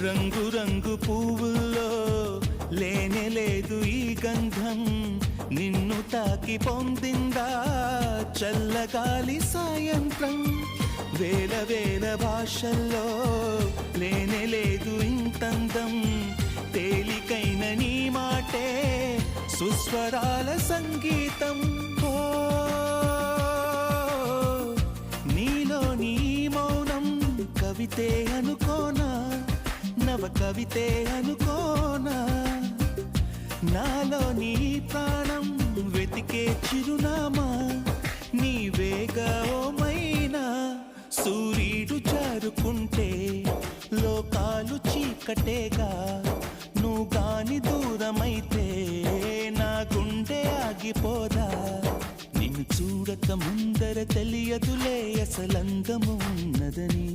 రంగు రంగు పువ్వుల్లో లేనే లేదు ఈ గంధం, నిన్ను తాకి పొందిందా చల్లగాలి సాయంత్రం. వేల వేల భాషల్లో లేనే లేదు ఇంతందం, తేలికైన నీ మాటే సుస్వరాల సంగీతం. ఓ నీలో నీ మౌనం కవితే అనుకోనా, నవ కవితే అనుకోనా. నాలో నీ ప్రాణం వెతికే చిరునామా నీవేగా ఓ మైనా. సూర్యుడు జారుకుంటే లోకాలు చీకటేగా, నువ్వు గాని దూరమైతే నా గుండె ఆగిపోదా. నిన్ను చూడక ముందర తెలియదులే అసలందము ఉన్నదని.